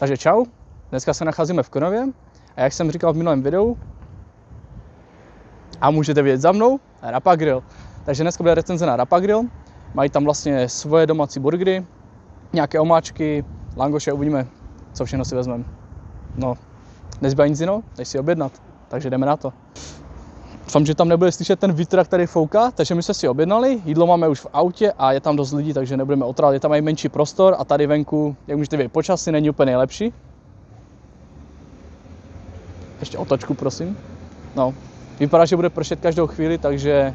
Takže čau, dneska se nacházíme v Konově a jak jsem říkal v minulém videu, a můžete vidět za mnou, Rapa Grill. Takže dneska bude recenze na Rapa Grill, mají tam vlastně svoje domácí burgery, nějaké omáčky, langoše, uvidíme, co všechno si vezmeme. No, nezbývá nic jiného, než si objednat, takže jdeme na to. Doufám, že tam nebude slyšet ten vítr, který fouká, takže my jsme si objednali, jídlo máme už v autě a je tam dost lidí, takže nebudeme otrávat, je tam i menší prostor a tady venku, jak můžete vidět, počasí není úplně nejlepší. Ještě otočku, prosím. No, vypadá, že bude pršet každou chvíli, takže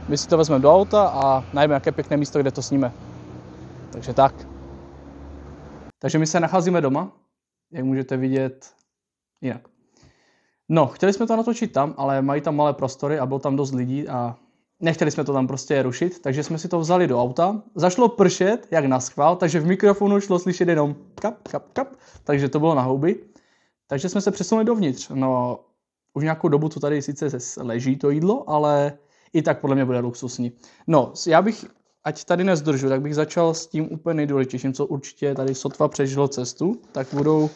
my si to vezmeme do auta a najdeme nějaké pěkné místo, kde to sníme. Takže tak. Takže my se nacházíme doma, jak můžete vidět jinak. No, chtěli jsme to natočit tam, ale mají tam malé prostory a bylo tam dost lidí a nechtěli jsme to tam prostě rušit, takže jsme si to vzali do auta. Zašlo pršet, jak naschvál, takže v mikrofonu šlo slyšet jenom kap, kap, kap, takže to bylo na houby. Takže jsme se přesunuli dovnitř. No, už nějakou dobu to tady sice leží to jídlo, ale i tak podle mě bude luxusní. No, já bych, ať tady nezdržu, tak bych začal s tím úplně nejdůležitějším, co určitě tady sotva přežilo cestu, tak budou,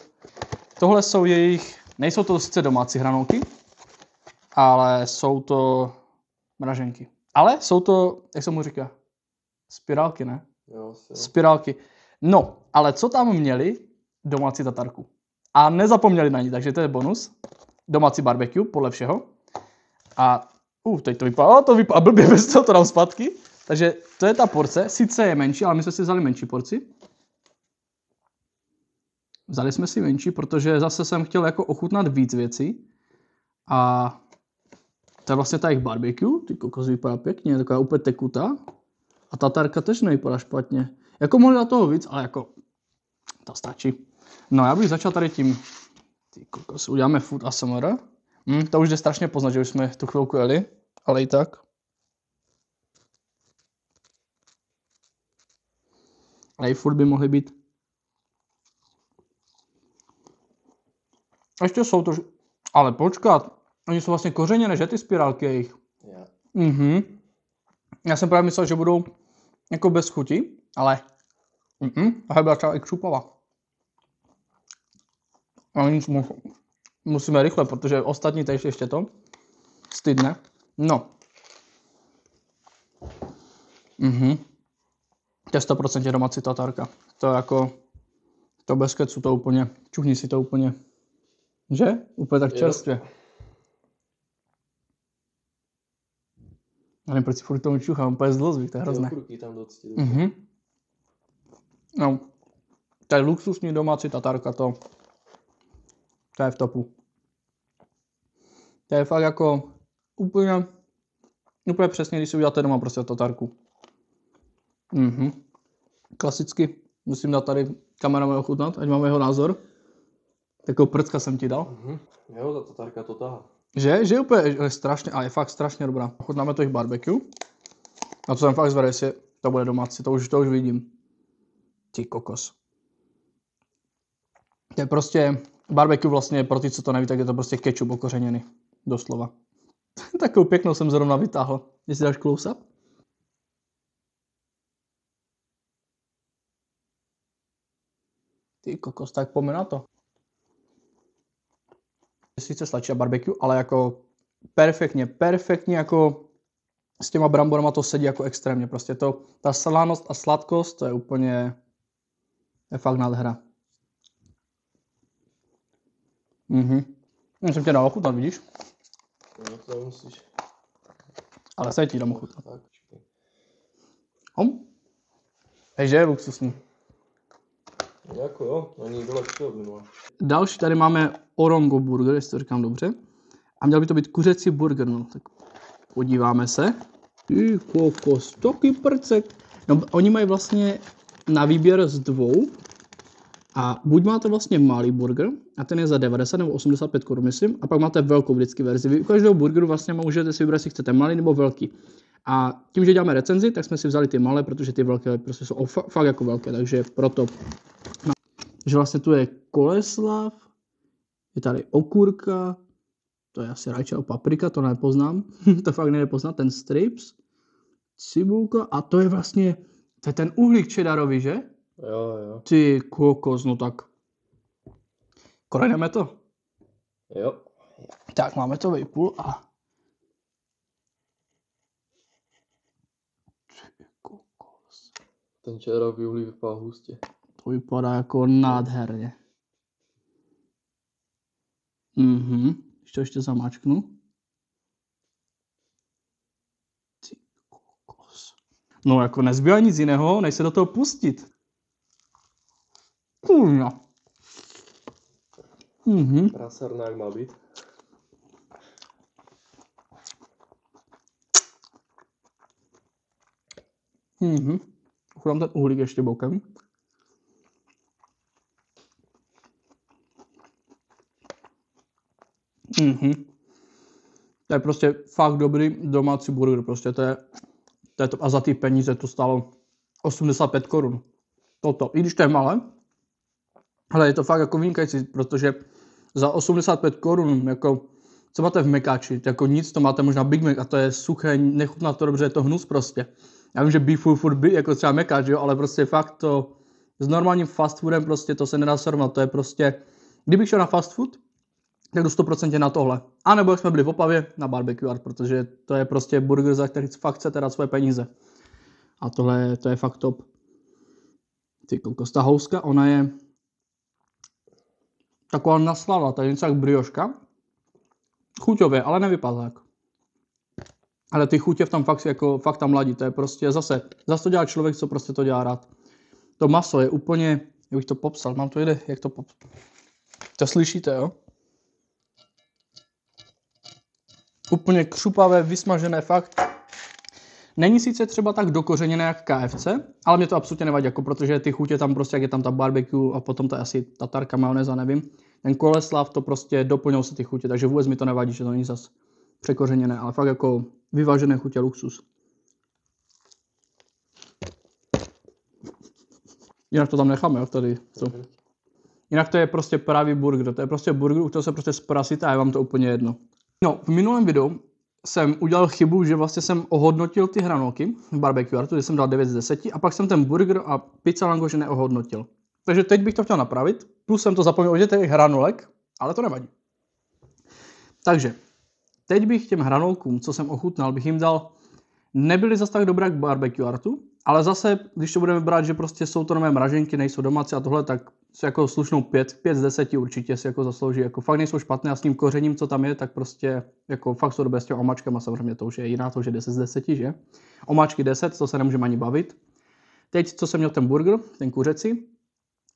tohle jsou jejich, nejsou to sice domácí hranolky, ale jsou to mraženky. Ale jsou to, jak se mu říká, spirálky, ne? Jo. Spirálky. No, ale co tam měli? Domácí tatarku. A nezapomněli na ní, takže to je bonus. Domácí barbecue, podle všeho. A teď to vypadá blbě, bez toho to dám zpátky. Takže to je ta porce, sice je menší, ale my jsme si vzali menší porci. Vzali jsme si menší, protože zase jsem chtěl jako ochutnat víc věcí. A to je vlastně ta jejich barbecue, ty kokos vypadá pěkně, taková úplně tekutá. A tatarka tež nevypadá špatně. Jako mohli na toho víc, ale jako to stačí. No, já bych začal tady tím. Ty kokos, uděláme food ASMR. To už jde strašně poznat, že už jsme tu chvilku jeli, ale i tak. Ale i furt by mohly být. Ještě jsou to, ale počkat, oni jsou vlastně kořeněné, že ty spirálky jejich? Yeah. Já jsem právě myslel, že budou jako bez chuti, ale a byla třeba i křupava. A nic, musíme rychle, protože ostatní teď ještě to stydne. No. To je 100% domácí tatarka. To jako, to bez kecu, to úplně, čuchni si to úplně, že? Úplně tak čerstvě. Já nevím, proč si furt tomu čuchám, úplně zlozvý, to je hrozné. Tam docti. No, to je luxusní domácí tatarka, to je v topu. To je fakt jako úplně přesně, když si uděláte doma prostě tatarku. Klasicky, musím dát tady kameraman ochutnat, ať máme jeho názor. Takovou prcka jsem ti dal. Jo, ta tatarka to tahá. Že je úplně strašně, ale je fakt strašně dobrá. Ochutnáme to jich barbecue. A to jsem fakt zvedl, jestli to bude domácí, to už vidím. Ty kokos. To je prostě, barbecue vlastně, pro ty, co to neví, tak je to prostě kečup okořeněný. Doslova. Takovou pěknou jsem zrovna vytáhl. Jestli dáš close-up? Ty kokos, tak pojďme na to. Sice sladčí a barbecue, ale jako perfektně jako s těma bramborama to sedí jako extrémně. Prostě to, ta slanost a sladkost, to je úplně, je fakt nádhera. Já jsem tě dal ochutnat, vidíš? No, to musíš. Ale se ti dám ochutnat. Tak, Takže je luxusní. jako jo, no nikdo lepšího minule. Další tady máme Orongo burger, jestli to říkám dobře. A měl by to být kuřecí burger, no tak podíváme se. Ty kokos, taky prcek. No, oni mají vlastně na výběr z dvou. A buď máte vlastně malý burger, a ten je za 90 nebo 85 korun, myslím, a pak máte velkou vždycky verzi. Vy u každého burgeru vlastně můžete si vybrat, jestli chcete malý nebo velký. A tím, že děláme recenzi, tak jsme si vzali ty malé, protože ty velké prostě jsou fakt jako velké, takže proto. No. Že vlastně tu je koleslav, je tady okurka, to je asi rajča paprika, to nepoznám, to fakt nepoznám, ten strips, cibulka a to je vlastně, to je ten uhlík cheddarový, že? Jo. Ty kokos, no tak Korejdeme to. Jo. Tak, máme to vejpůl a... Ten čerový uhlí vypadá hustě. To vypadá jako nádherně. Ještě zamáčknu. Ty kokos. No jako nezbývá nic jiného, než se do toho pustit. Kurňa. Prasárna jak má být. Chudám ten uhlík ještě bokem. To je prostě fakt dobrý domácí burger, prostě to je to, a za ty peníze to stálo 85 korun. Toto, i když to je malé, ale je to fakt jako vynikající, protože za 85 korun, jako co máte v mekáči, jako nic, to máte možná Big Mac a to je suché, nechutná to dobře, je to hnus prostě. Já vím, že beefu furt jako třeba mekáč, jo, ale prostě fakt to s normálním fast foodem prostě to se nedá srovnat, to je prostě, kdybych šel na fast food, tak jdu 100% na tohle. A nebo jak jsme byli v Opavě, na Barbecue Art, protože to je prostě burger, za který fakt chcete dát svoje peníze. A tohle, to je fakt top. Ty kokos, ta houska, ona je taková naslava, to je něco jak brioška. Chuťově, ale nevypadá tak. Ale ty chutě v tam fakt tam ladí, to je prostě zase to dělá člověk, co prostě to dělá rád. To maso je úplně, jak bych to popsal, mám to jde, jak to popsal. To slyšíte, jo? Úplně křupavé, vysmažené fakt. Není sice třeba tak dokořeněné jak KFC, ale mě to absolutně nevadí, jako protože ty chutě tam prostě, jak je tam ta barbecue a potom to je asi tatarka, majonéza, nevím. Ten koleslav to prostě doplňou se ty chutě, takže vůbec mi to nevadí, že to není zas překořeněné, ale fakt jako vyvážené chutě luxus. Jinak to tam necháme, jo, tady. Co? Jinak to je prostě pravý burger, to je prostě burger, u toho se prostě sprasíte a je vám to úplně jedno. No, v minulém videu jsem udělal chybu, že vlastně jsem ohodnotil ty hranolky v Barbecue Artu, kde jsem dal 9 z 10 a pak jsem ten burger a pizza langoše neohodnotil. Takže teď bych to chtěl napravit, plus jsem to zapomněl o těch hranolek, ale to nevadí. Takže, teď bych těm hranolkům, co jsem ochutnal, bych jim dal, nebyly zase tak dobré jak Barbecue Artu, ale zase, když to budeme brát, že prostě jsou to nové mraženky, nejsou domácí a tohle, tak si jako slušnou 5 z 10 určitě si jako zaslouží, jako fakt nejsou špatné a s tím kořením, co tam je, tak prostě jako fakt jsou dobré s těmi omáčkama, samozřejmě to už je jiná, to už je 10 z 10, že? Omáčky 10, to se nemůžeme ani bavit. Teď, co jsem měl ten burger, ten kuřecí,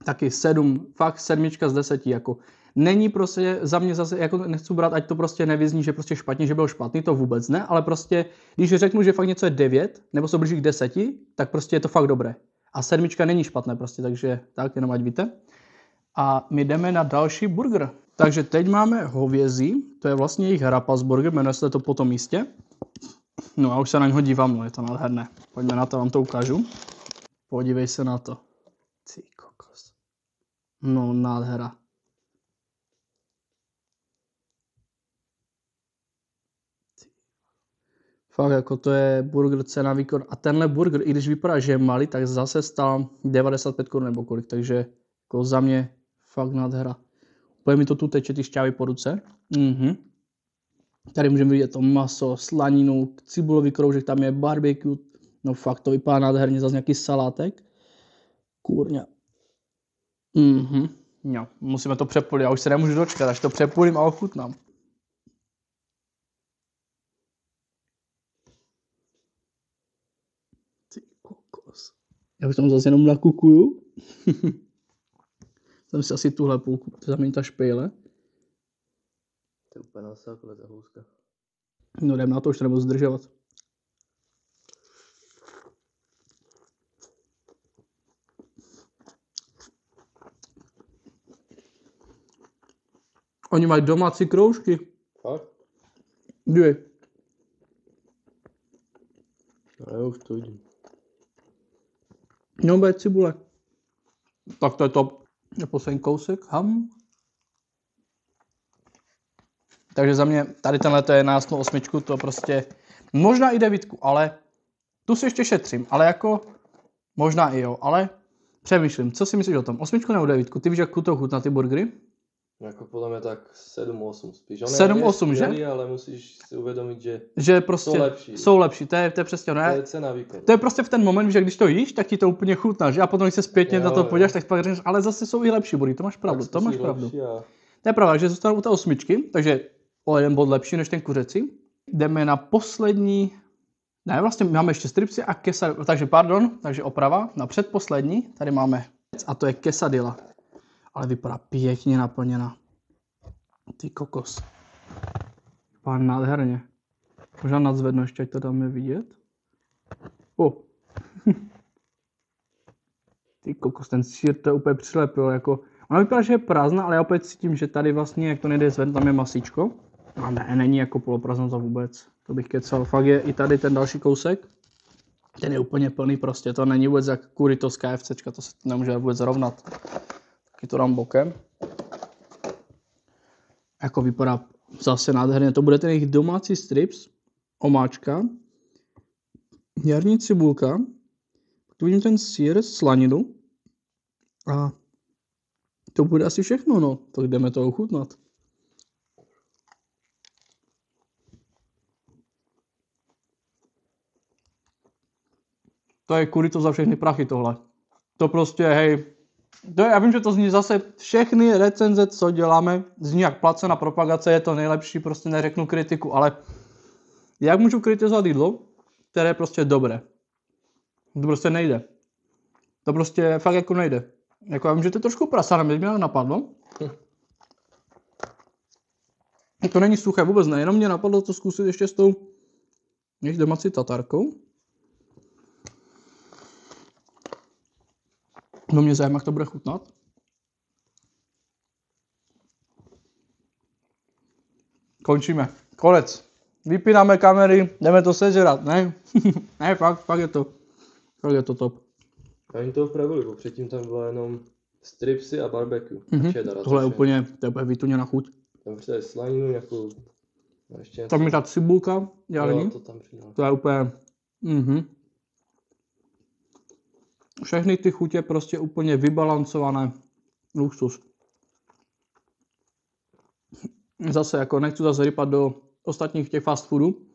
taky 7, fakt 7 z 10, jako není prostě za mě zase, jako nechci brát, ať to prostě nevyzní, že prostě špatně, že byl špatný, to vůbec ne, ale prostě, když řeknu, že fakt něco je 9, nebo se blíží k 10, tak prostě je to fakt dobré. A 7 není špatné prostě, takže tak, jenom ať víte. A my jdeme na další burger. Takže teď máme hovězí, to je vlastně jejich rapas burger, jmenuje se to po tom místě. No a už se na něho dívám, no je to nádherné. Pojďme na to, vám to ukážu. Podívej se na to. Ty kokos. No nádhera. Fakt jako to je burger cena výkon. A tenhle burger, i když vypadá, že je malý, tak zase stál 95 korun nebo kolik. Takže jako za mě fakt nádhera. Úplně mi to tu teče ty šťávy po ruce. Tady můžeme vidět to maso, slaninu, cibulový kroužek, tam je barbecue. No fakt to vypadá nádherně, zase nějaký salátek. Kurňa. No, musíme to přepolit, já už se nemůžu dočkat, až to přepulím a ochutnám. Ty kokos. Já už tam zase jenom nakukuju. Jsem si asi tuhle půlku, to znamená ta špejle. To je úplně nasáklé ta houska. No jdem na to, už to nebudu zdržovat. Oni mají domácí kroužky. Fakt? Dívej. A já už to vidím. No, bude cibule. Tak to je top. Poslední kousek. Takže za mě tady tenhle to je na jasnou 8, to prostě možná i 9, ale tu si ještě šetřím, ale jako možná i jo, ale přemýšlím, co si myslíš o tom, 8 nebo 9, ty víš, jak to chutná ty burgery? Jako podle mě tak 7-8 spíš. 7-8, že? Skvělý, ale musíš si uvědomit, že prostě jsou lepší. To je přesně, ne? To je cena výkon. To je prostě v ten moment, že když to jíš, tak ti to úplně chutná, že? A potom, když se zpětně na to podíváš, tak pak řekneš, ale zase jsou i lepší body, to máš pravdu, to máš pravdu. To je pravda, že zůstanu u té 8, takže o jeden bod lepší než ten kuřecí. Jdeme na poslední, ne, vlastně máme ještě stripsy a quesadilla, takže oprava, na předposlední, tady máme, a to je quesadilla, ale vypadá pěkně naplněná. Ty kokos. Pán nádherně. Možná nadzvednu ještě, ať to dáme vidět. Ty kokos, ten sír to úplně přilepil, jako. Ona vypadá, že je prázdná, ale já opět cítím, že tady vlastně, jak to nejde zvednout, tam je masíčko. A ne, není jako poloprázdná to vůbec. To bych kecal. Fakt je i tady ten další kousek. Ten je úplně plný prostě, to není vůbec jak kurito z KFCčka, to se nemůže vůbec rovnat. Taky to dám bokem. Jako vypadá zase nádherně. To bude ten jejich domácí strips, omáčka, jarní cibulka, tu vidím ten sýr, slaninu a to bude asi všechno, no. Tak jdeme to ochutnat. To je kurito za všechny prachy tohle. To prostě, hej, já vím, že to zní zase všechny recenze, co děláme, zní jak placená propagace, je to nejlepší, prostě neřeknu kritiku, ale jak můžu kritizovat jídlo, které je prostě dobré? To prostě nejde. To prostě fakt jako nejde. Jako já vím, že to je trošku prasa, mě napadlo. To není suché, vůbec ne, jenom mě napadlo to zkusit ještě s tou domácí tatarkou. No mě zajímá, jak to bude chutnat. Končíme. Konec. Vypínáme kamery, jdeme to sežrat, ne? Ne, fakt je to top. A oni to upravili, bo předtím tam byla jenom stripsy a barbecue. Tohle je úplně, vytuněná chuť. Tam přidali slaninu, nějakou... Tam je ta cibulka, jarní. To je úplně... Všechny ty chutě prostě úplně vybalancované. Luxus. Zase jako nechci zase rypat do ostatních těch fast foodů,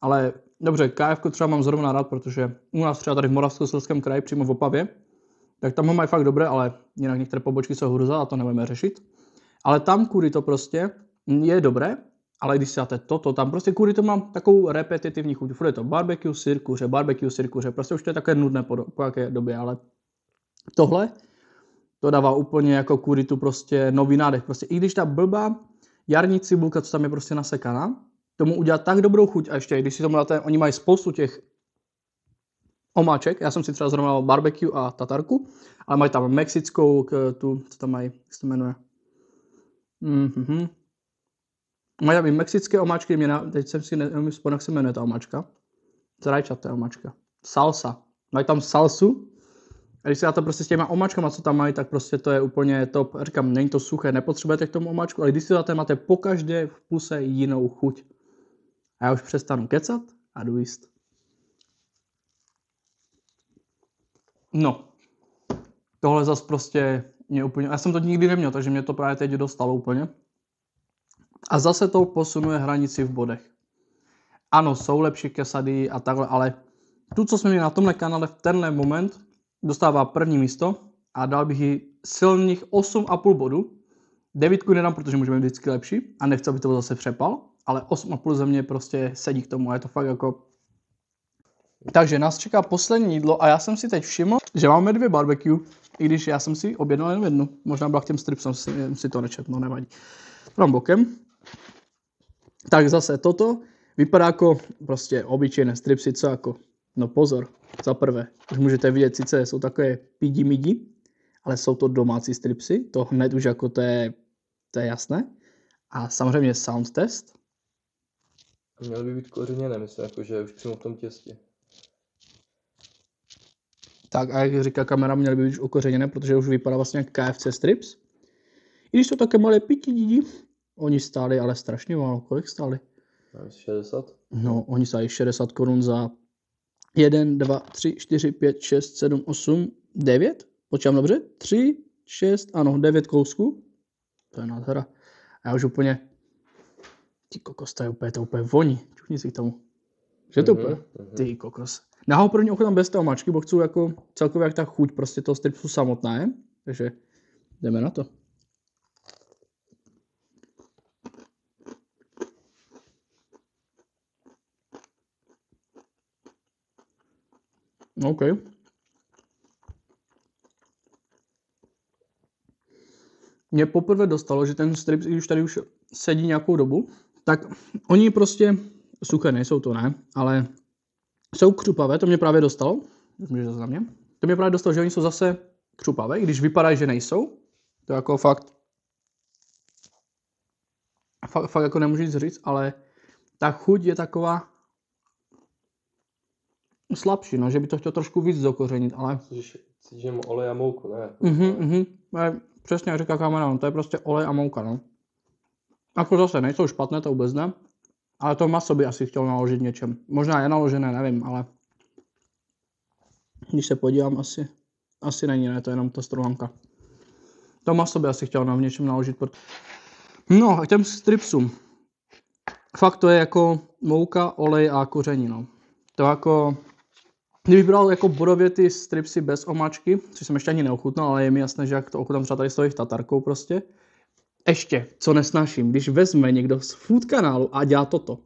ale dobře, KFko třeba mám zrovna rád, protože u nás třeba tady v Moravskoslezském kraji, přímo v Opavě, tak tam ho mají fakt dobré, ale jinak některé pobočky jsou hruza a to nebudeme řešit. Ale tam kurito prostě je dobré, ale když si dáte toto, tam prostě kurito mám takovou repetitivní chuť. Furt je to barbecue, sýr, kuře, prostě už to je také nudné po jaké době, ale tohle to dává úplně jako kurito prostě nový nádech. Prostě i když ta blbá jarní cibulka, co tam je prostě nasekaná, tomu udělá tak dobrou chuť a ještě, když si tomu dáte, oni mají spoustu těch omáček, já jsem si třeba zrovna barbecue a tatarku, ale mají tam mexickou, tu, co tam mají, jak se to jmenuje. Mají tam i mexické omáčky, teď jsem si nevím, jak se jmenuje ta omáčka. Zrajčatá omáčka. Salsa. Mají tam salsu. A když si dáte prostě s těma omáčkama, co tam mají, tak prostě to je úplně top. Říkám, není to suché, nepotřebujete k tomu omáčku, ale když si dáte, máte pokaždé v puse jinou chuť. A já už přestanu kecat a jdu jíst. No. Tohle zas prostě mě úplně... Já jsem to nikdy neměl, takže mě to právě teď dostalo úplně. A zase to posunuje hranici v bodech. Ano, jsou lepší quesady a takhle, ale tu, co jsme měli na tomhle kanále v tenhle moment, dostává první místo a dal bych jí silných 8,5 bodů. 9 nedám, protože můžeme být vždycky lepší a nechci, aby to zase přepal, ale 8,5 ze mě prostě sedí k tomu a je to fakt jako... Takže nás čeká poslední jídlo a já jsem si teď všiml, že máme 2 barbecue, i když já jsem si objednal jen jednu. Možná byla k těm stripsům, jsem si to nečetl, no nevadí. Dám bokem. Tak zase toto vypadá jako prostě obyčejné stripsy, co jako, no pozor, za prvé, už můžete vidět, sice jsou takové pidi-midi, ale jsou to domácí stripsy, to hned už jako to je jasné. A samozřejmě sound test. Měly by být kořeněné, myslím, jako, že už přímo v tom těstě. Tak a jak říká kamera, měly by být už okořeněné, protože už vypadá vlastně jak KFC strips. I když jsou také malé pidi-midi, oni stáli ale strašně málo. Kolik stáli? 60? No, oni stáli 60 korun za 1, 2, 3, 4, 5, 6, 7, 8, 9. Počítám dobře? 3, 6, ano, 9 kousků. To je nádhera. A já už úplně, ty kokos, to je úplně voní. Čuchni si k tomu. Že to úplně? Ty kokos. Já ho první ochutnám bez té omáčky, bo chci jako celkově jak ta chuť prostě toho stripsu samotné. Takže jdeme na to. OK. Mě poprvé dostalo, že ten strips, když tady už sedí nějakou dobu, tak oni prostě suché nejsou, to ne, ale jsou křupavé, to mě právě dostalo, můžete za mě, to mě právě dostalo, že oni jsou zase křupavé, i když vypadají, že nejsou, to jako fakt jako nemůžu nic říct, ale ta chuť je taková slabší, no, že by to chtělo trošku víc dokořenit, ale... Cítíš jenom olej a mouku, ne? Přesně jak říká kamera, to je prostě olej a mouka, no. Jako zase nejsou špatné, to vůbec ne, ale to maso by asi chtěl naložit něčem. Možná je naložené, nevím, ale... Když se podívám, asi není, ne, to je jenom ta struhanka. To maso by asi chtěl v něčem naložit. No, a k těm stripsům. Fakt to je jako mouka, olej a koření, no. To jako... Kdybych bral jako bodově ty stripsy bez omáčky, což jsem ještě ani neochutnal, ale je mi jasné, že jak to ochutnám třeba tady s jejich tatarkou prostě. Ještě, co nesnáším, když vezme někdo z food kanálu a dělá toto.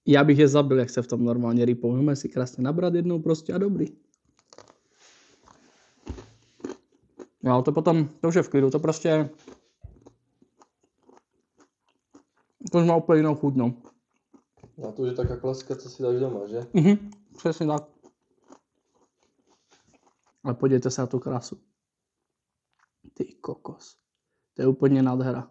Já bych je zabil, jak se v tom normálně rýpou. Můžeme si krásně nabrat jednou prostě a dobrý. Jo, to potom, to už je v klidu, to prostě... To už má úplně jinou chuť, no. A to už je taká klasika, co si dáš doma, že? Přesně tak. Ale podívejte se na tu krásu. Ty kokos. To je úplně nádhera.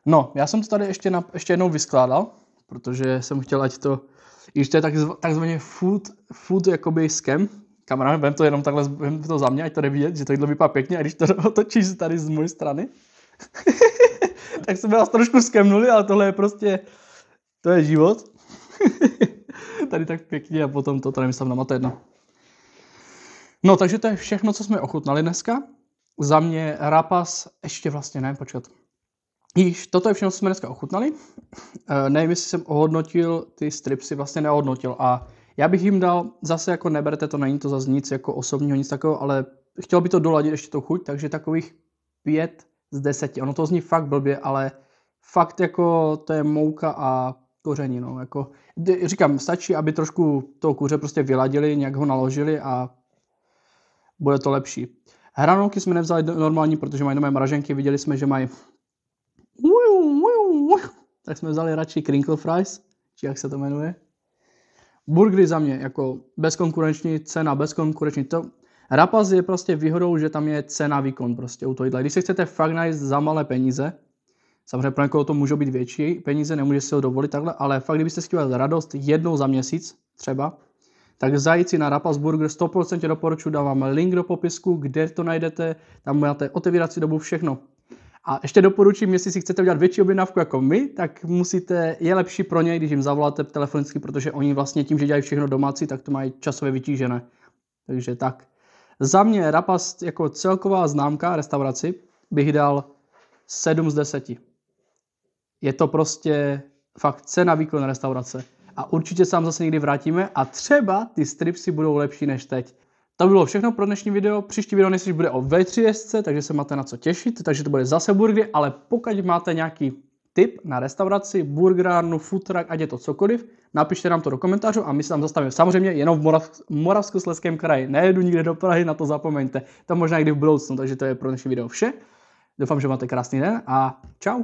No, já jsem to tady ještě jednou vyskládal, protože jsem chtěl, ať to, když to je takzvaně food jakoby scam, kamarád, vem to jenom takhle, vem to za mě, ať to jde vidět, že tohle vypadá pěkně, a když to otočíš tady z mojí strany, tak jsme vás trošku skemnuli, ale tohle je prostě, to je život. Tady tak pěkně a potom to tady myslím na to jedno. No, takže to je všechno, co jsme ochutnali dneska. Za mě rapas, ještě vlastně ne, počkat. Již, toto je všechno, co jsme dneska ochutnali. Nevím, jestli jsem ohodnotil ty stripsy, vlastně neohodnotil a já bych jim dal, zase jako neberte to, není to zase nic jako osobního, nic takového, ale chtěl by to doladit ještě tu chuť, takže takových 5 z 10. Ono to zní fakt blbě, ale fakt jako to je mouka a koření, no, jako, říkám, stačí, aby trošku toho kuře prostě vyladili, nějak ho naložili a bude to lepší. Hranolky jsme nevzali normální, protože mají nové mraženky, viděli jsme, že mají tak jsme vzali radši crinkle fries, či jak se to jmenuje. Burgery za mě, jako bezkonkurenční cena, bezkonkurenční to. Rapas je prostě výhodou, že tam je cena výkon prostě u tohohle. Když si chcete fakt najít za malé peníze, samozřejmě pro někoho to může být větší peníze, nemůže si ho dovolit takhle, ale fakt kdybyste si chtěli radost jednou za měsíc třeba, tak zajít si na Rapas Burger 100% doporučuji, dávám link do popisku, kde to najdete, tam máte otevírací dobu, všechno. A ještě doporučím, jestli si chcete udělat větší objednávku jako my, tak je lepší pro ně, když jim zavoláte telefonicky, protože oni vlastně tím, že dělají všechno domácí, tak to mají časově vytížené. Takže tak. Za mě Rapas jako celková známka restauraci bych dal 7 z 10. Je to prostě fakt cena výkon restaurace. A určitě se tam zase někdy vrátíme a třeba ty stripsy budou lepší než teď. To bylo všechno pro dnešní video. Příští video nejspíš bude o V3, takže se máte na co těšit, takže to bude zase burgery, ale pokud máte nějaký tip na restauraci, burgerárnu, food truck, ať je to cokoliv, napište nám to do komentářů a my se tam zastavíme. Samozřejmě jenom v Moravskoslezském kraji. Nejedu nikde do Prahy, na to zapomeňte. To možná někdy v budoucnu, takže to je pro dnešní video vše. Doufám, že máte krásný den a čau.